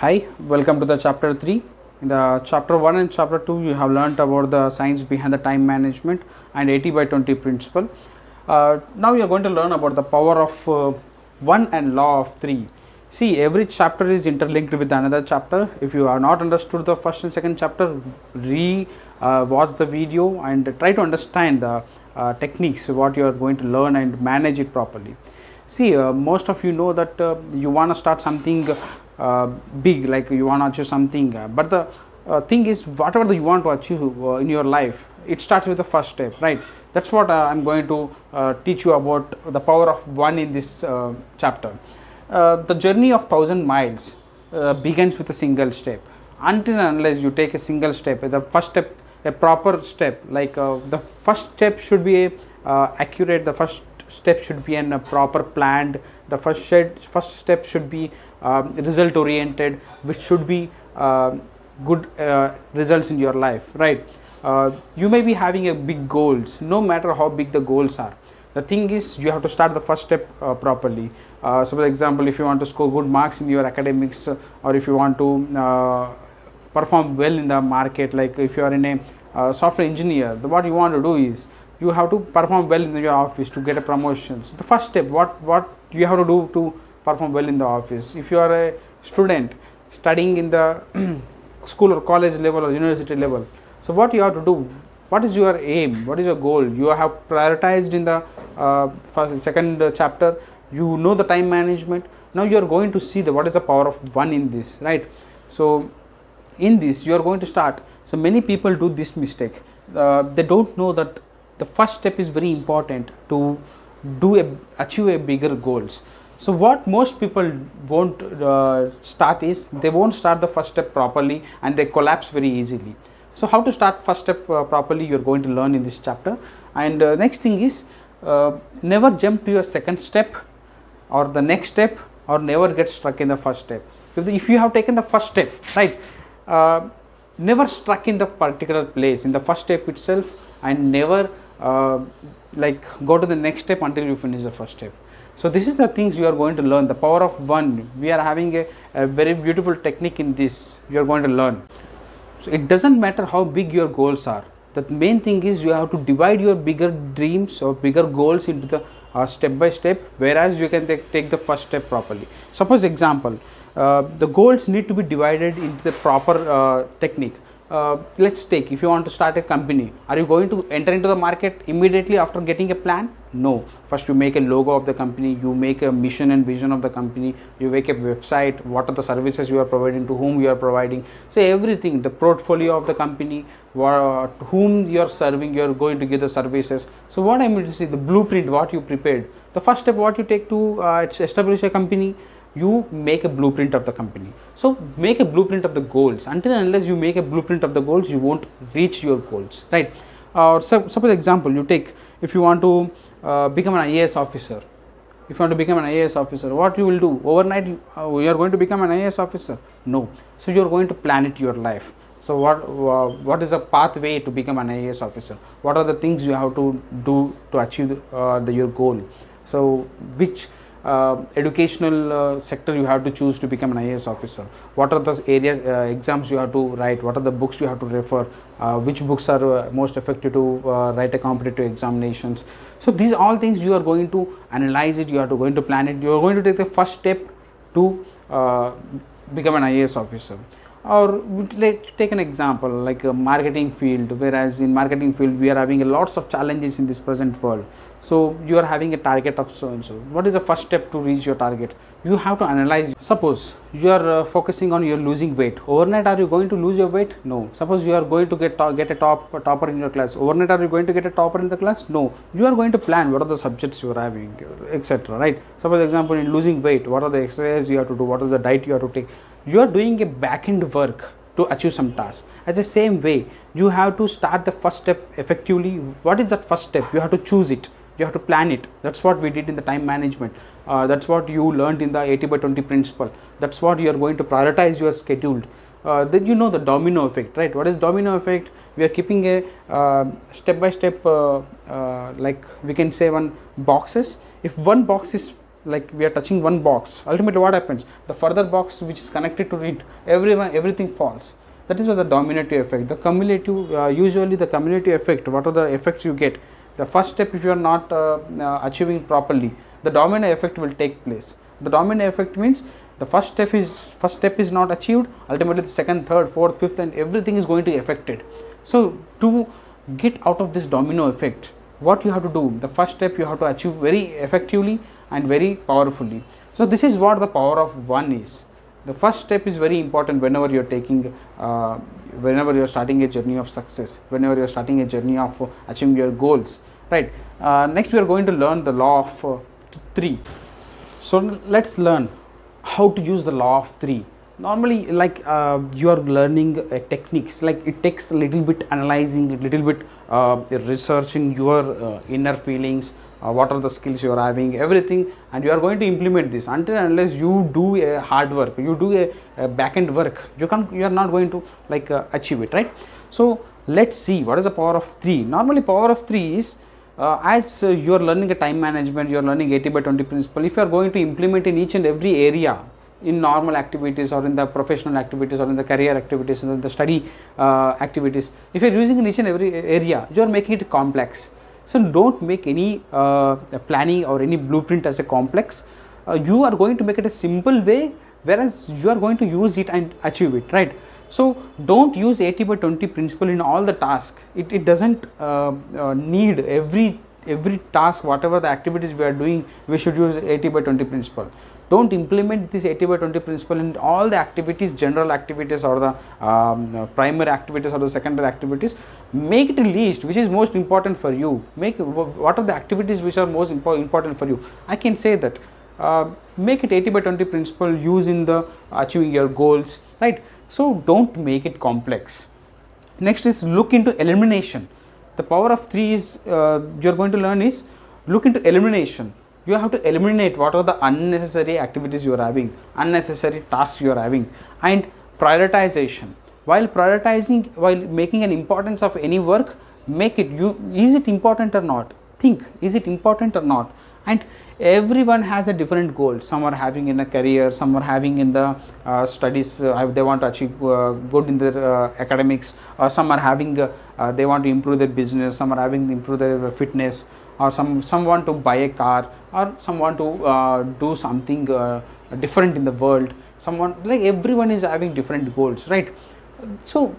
Hi, welcome to the chapter 3. In the chapter 1 and chapter 2, you have learnt about the science behind the time management and 80/20 principle. Now you are going to learn about the power of 1 and law of 3. See, every chapter is interlinked with another chapter. If you have not understood the first and second chapter, watch the video and try to understand the techniques, what you are going to learn and manage it properly. See, most of you know that you want to start something big, like you want to achieve something, but the thing is, whatever you want to achieve in your life, it starts with the first step, right? That's what I'm going to teach you about the power of 1 in this chapter. The journey of 1,000 miles begins with a single step. Until and unless you take a single step, the first step, a proper step, like the first step should be accurate, the first step should be a proper planned, the first step should be result oriented, which should be good results in your life, right? You may be having a big goals, no matter how big the goals are. The thing is, you have to start the first step properly. So for example, if you want to score good marks in your academics, or if you want to perform well in the market, like if you are in a software engineer, what you want to do is you have to perform well in your office to get a promotion. So the first step, what you have to do to perform well in the office. If you are a student studying in the school or college level or university level, so what you have to do, what is your aim, what is your goal? You have prioritized in the second chapter, you know the time management. Now you are going to see what is the power of 1 in this, right? So in this you are going to start. So many people do this mistake, they don't know that the first step is very important to achieve a bigger goals. So what most people won't start is, they won't start the first step properly and they collapse very easily. So how to start first step properly, you are going to learn in this chapter. And next thing is, never jump to your second step or the next step, or never get stuck in the first step. If you have taken the first step, right, never stuck in the particular place in the first step itself, and never like go to the next step until you finish the first step. So this is the things you are going to learn, the power of 1. We are having a very beautiful technique in this, you are going to learn. So it doesn't matter how big your goals are, the main thing is you have to divide your bigger dreams or bigger goals into the step by step, whereas you can take the first step properly. Suppose example, the goals need to be divided into the proper technique. Let's take, if you want to start a company, are you going to enter into the market immediately after getting a plan? No. First you make a logo of the company, you make a mission and vision of the company, you make a website, what are the services you are providing, to whom you are providing. So everything, the portfolio of the company, whom you are serving, you are going to give the services. So what I mean to say, the blueprint what you prepared, the first step what you take to establish a company, you make a blueprint of the company. So make a blueprint of the goals. Until and unless you make a blueprint of the goals, you won't reach your goals, right? So suppose example you take, if you want to become an IAS officer, if you want to become an IAS officer, what you will do overnight? You are going to become an IAS officer? No. So you are going to plan it your life. So what is the pathway to become an IAS officer? What are the things you have to do to achieve your goal? So which educational sector you have to choose to become an IAS officer? What are the areas, exams you have to write? What are the books you have to refer? Which books are most effective to write a competitive examinations? So these all things you are going to analyze it, you are going to plan it, you are going to take the first step to become an IAS officer. Or let's take an example like a marketing field, whereas in marketing field we are having lots of challenges in this present world. So you are having a target of so and so. What is the first step to reach your target? You have to analyze. Suppose you are focusing on your losing weight. Overnight are you going to lose your weight? No. Suppose you are going to get a topper in your class. Overnight are you going to get a topper in the class? No. You are going to plan what are the subjects you are having, etc. Right? Suppose example, in losing weight, what are the exercises you have to do? What is the diet you have to take? You are doing a back-end work to achieve some task. At the same way, you have to start the first step effectively. What is that first step? You have to choose it. You have to plan it. That's what we did in the time management. That's what you learned in the 80/20 principle. That's what you are going to prioritize your schedule. Then you know the domino effect, right? What is domino effect? We are keeping a step by step, like we can say one boxes. If one box is like we are touching one box, ultimately what happens? The further box which is connected to it, everything falls. That is what the dominative effect. The cumulative, usually the cumulative effect, what are the effects you get? The first step, if you are not achieving properly, the domino effect will take place. The domino effect means the first step is not achieved, ultimately the second, third, fourth, fifth, and everything is going to be affected. So to get out of this domino effect, what you have to do? The first step you have to achieve very effectively and very powerfully. So this is what the power of one is. The first step is very important whenever you are taking, whenever you are starting a journey of success, whenever you are starting a journey of achieving your goals, right? Next we are going to learn the law of 3. So let's learn how to use the law of 3. Normally, like you are learning techniques, like it takes a little bit analyzing, a little bit researching your inner feelings, what are the skills you are having, everything, and you are going to implement this. Until and unless you do a hard work, you do a back end work, you are not going to like achieve it, right? So let's see what is the power of 3. Normally power of 3 is as you are learning a time management, you are learning 80/20 principle. If you are going to implement in each and every area, in normal activities or in the professional activities or in the career activities or in the study activities, if you are using in each and every area, you are making it complex. So don't make any planning or any blueprint as a complex. You are going to make it a simple way, whereas you are going to use it and achieve it, right? So don't use 80/20 principle in all the task. It doesn't need every task, whatever the activities we are doing, we should use 80/20 principle. Don't implement this 80/20 principle in all the activities, general activities or the primary activities or the secondary activities. Make it least which is most important for you. Make what are the activities which are most important for you. I can say that make it 80/20 principle, use in the achieving your goals, right? So don't make it complex. Next is look into elimination. The power of 3 is you are going to learn is look into elimination. You have to eliminate what are the unnecessary activities you are having, unnecessary tasks you are having, and prioritization. While prioritizing, while making an importance of any work, make it, is it important or not? Think, is it important or not? And everyone has a different goal. Some are having in a career, some are having in the studies, they want to achieve good in their academics, or some are having they want to improve their business, some are having to improve their fitness, or some want to buy a car, or some want to do something different in the world. Someone, like everyone is having different goals, right? So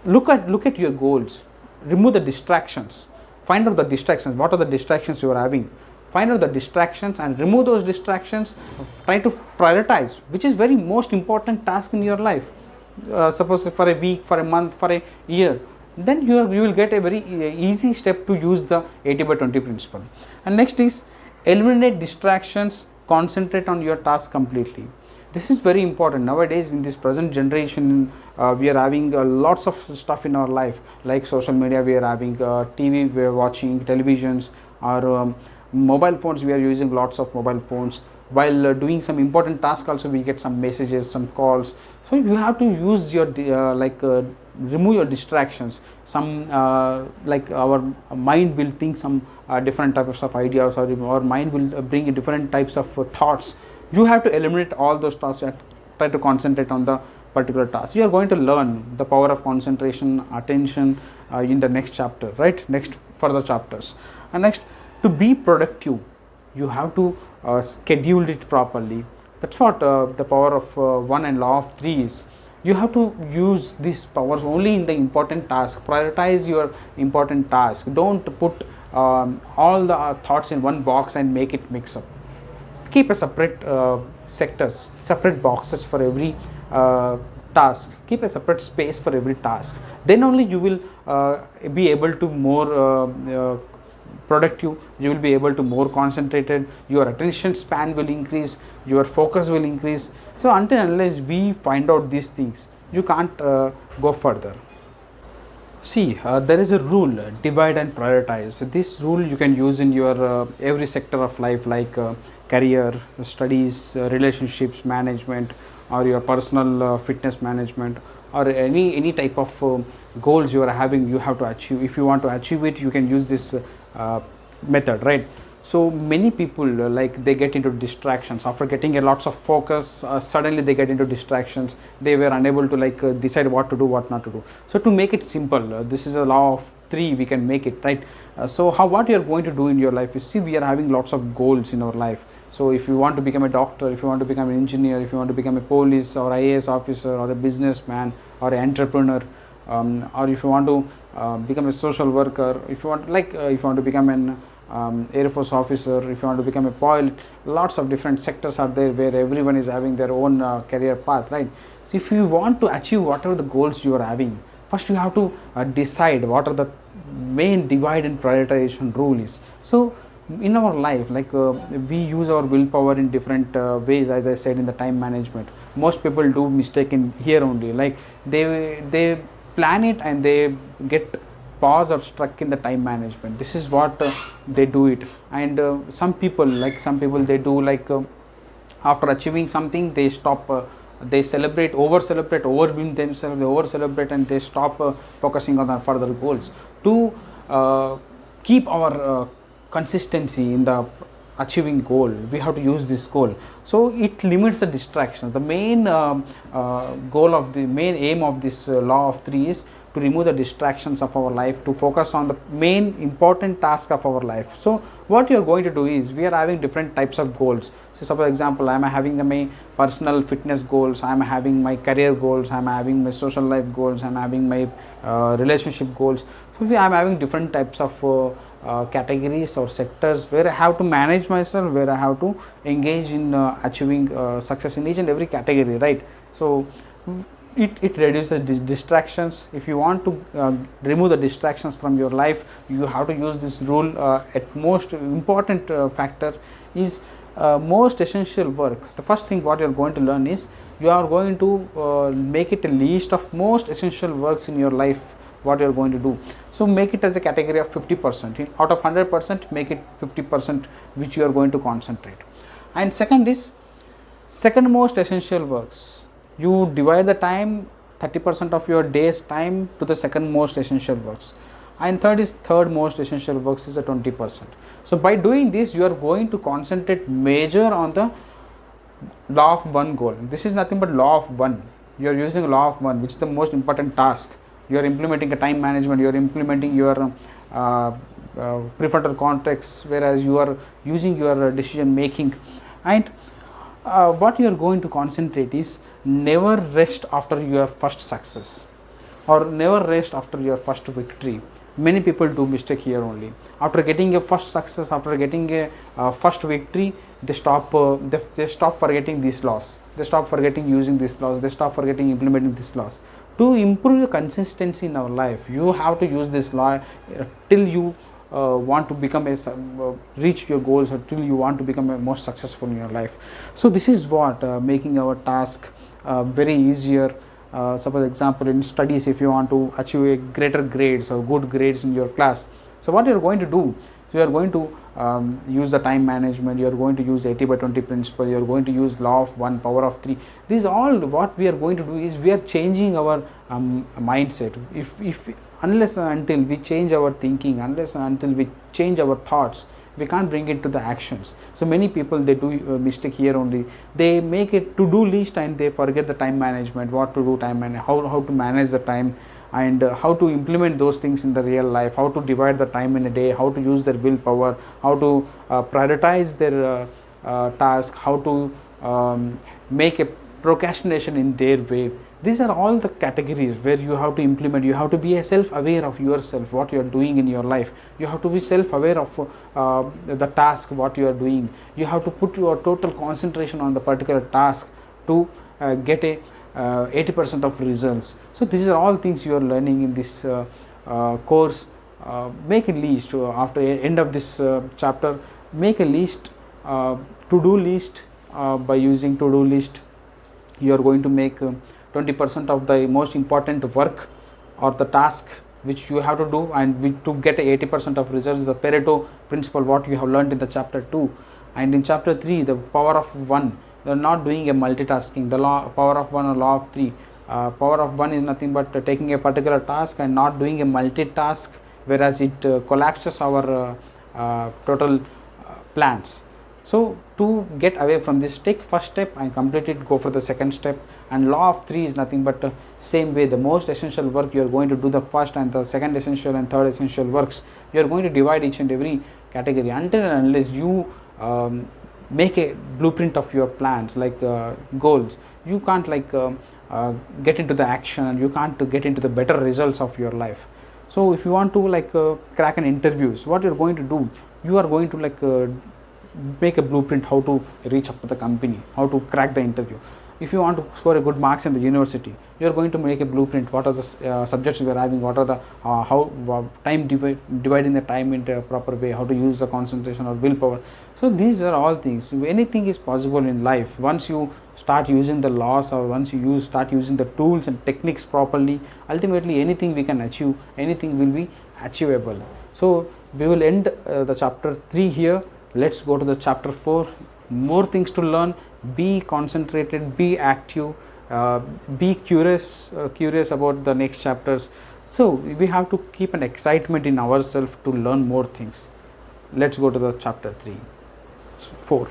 look at your goals, remove the distractions, find out the distractions, what are the distractions you are having, find out the distractions and remove those distractions. Try to prioritize which is very most important task in your life. Suppose for a week, for a month, for a year, then you will get a very easy step to use the 80/20 principle. And next is eliminate distractions, concentrate on your task completely. This is very important nowadays. In this present generation, we are having lots of stuff in our life, like social media, we are having TV, we are watching televisions, or mobile phones, we are using lots of mobile phones. While doing some important task also, we get some messages, some calls. So you have to use your remove your distractions. Some like our mind will think some different types of ideas, or our mind will bring different types of thoughts. You have to eliminate all those tasks and try to concentrate on the particular task. You are going to learn the power of concentration, attention in the next chapter, right? Next further chapters. And next, to be productive, you have to schedule it properly. That's what the power of 1 and law of 3 is. You have to use these powers only in the important task. Prioritize your important task. Don't put all the thoughts in one box and make it mix up. Keep a separate sectors, separate boxes for every task. Keep a separate space for every task. Then only you will be able to more productive, you will be able to more concentrated, your attention span will increase, your focus will increase. So until and unless we find out these things, you can't go further. See, there is a rule, divide and prioritize. So this rule you can use in your every sector of life, like career, studies, relationships management, or your personal fitness management, or any type of goals you are having, you have to achieve. If you want to achieve it, you can use this method, right? So many people like they get into distractions after getting a lots of focus. Suddenly they get into distractions. They were unable to like decide what to do, what not to do. So to make it simple, this is a law of 3, we can make it right. So how, what you are going to do in your life is, see, we are having lots of goals in our life. So if you want to become a doctor, if you want to become an engineer, if you want to become a police or IAS officer or a businessman or an entrepreneur, or if you want to become a social worker, if you want like if you want to become an Air Force officer, if you want to become a pilot, lots of different sectors are there where everyone is having their own career path, right? So if you want to achieve whatever the goals you are having, first you have to decide what are the main divide and prioritization rule is. So in our life, like we use our willpower in different ways, as I said in the time management. Most people do mistake in here only, like they plan it and they get pause or stuck in the time management. This is what they do it. And some people they do like after achieving something they stop, they celebrate, overwhelm themselves, they over celebrate, and they stop focusing on the further goals. To keep our consistency in the achieving goal, we have to use this goal. So it limits the distractions. The main goal of the main aim of this law of 3 is to remove the distractions of our life, to focus on the main important task of our life. So what you are going to do is, we are having different types of goals. So suppose example, I am having my personal fitness goals, I am having my career goals, I am having my social life goals, I am having my relationship goals. So I am having different types of categories or sectors where I have to manage myself, where I have to engage in achieving success in each and every category, right? So it reduces distractions. If you want to remove the distractions from your life, you have to use this rule. At most important factor is most essential work. The first thing what you are going to learn is, you are going to make it a list of most essential works in your life, what you are going to do. So make it as a category of 50%. Out of 100%, make it 50% which you are going to concentrate. And second is, second most essential works. You divide the time, 30% of your day's time to the second most essential works. And third is, third most essential works is a 20%. So by doing this, you are going to concentrate major on the law of 1 goal. This is nothing but law of 1. You are using law of 1, which is the most important task. You are implementing a time management, you are implementing your prefrontal cortex, whereas you are using your decision making. And what you are going to concentrate is, never rest after your first success, or never rest after your first victory. Many people do mistake here only. After getting a first success, after getting a first victory, they stop forgetting these laws, they stop forgetting using these laws, they stop forgetting implementing these laws. To improve your consistency in our life, you have to use this law till you want to become reach your goals, or till you want to become a more successful in your life. So this is what making our task very easier. Suppose example, in studies, if you want to achieve a greater grades or good grades in your class, so what you are going to do, you are going to use the time management, you are going to use 80/20 principle, you are going to use law of 1, power of 3. These all what we are going to do is, we are changing our mindset. If unless and until we change our thinking, unless and until we change our thoughts, we can't bring it to the actions. So many people, they do mistake here only. They make a to-do list and they forget the time management, what to do, time and how to manage the time, and how to implement those things in the real life, how to divide the time in a day, how to use their willpower, how to prioritize their task, how to make a procrastination in their way. These are all the categories where you have to implement. You have to be self-aware of yourself, what you are doing in your life. You have to be self-aware of the task, what you are doing. You have to put your total concentration on the particular task to get a 80% of results. So these are all things you are learning in this course. Make a list after end of this chapter. Make a list, to-do list. By using to-do list, you are going to make 20% of the most important work or the task which you have to do, and to get 80% of results. The Pareto principle, what you have learned in the chapter 2, and in chapter 3, the power of 1. You are not doing a multitasking. The power of 1 or law of 3. Power of 1 is nothing but taking a particular task and not doing a multitask, whereas it collapses our total plans. So to get away from this, take first step and complete it, go for the second step. And law of 3 is nothing but same way. The most essential work you are going to do the first and the second essential and third essential works. You are going to divide each and every category until and unless you make a blueprint of your plans, like goals. You can't get into the action, and you can't get into the better results of your life. So if you want to crack an interviews, what you're going to do, you are going to make a blueprint how to reach up to the company, how to crack the interview. If you want to score a good marks in the university, you are going to make a blueprint. What are the subjects you are having? What are the dividing the time into a proper way? How to use the concentration or willpower? So these are all things. Anything is possible in life once you start using the laws, or once you start using the tools and techniques properly. Ultimately, anything we can achieve, anything will be achievable. So we will end the chapter 3 here. Let's go to the chapter 4. More things to learn. Be concentrated, be active, be curious about the next chapters. So we have to keep an excitement in ourselves to learn more things. Let's go to the chapter 4.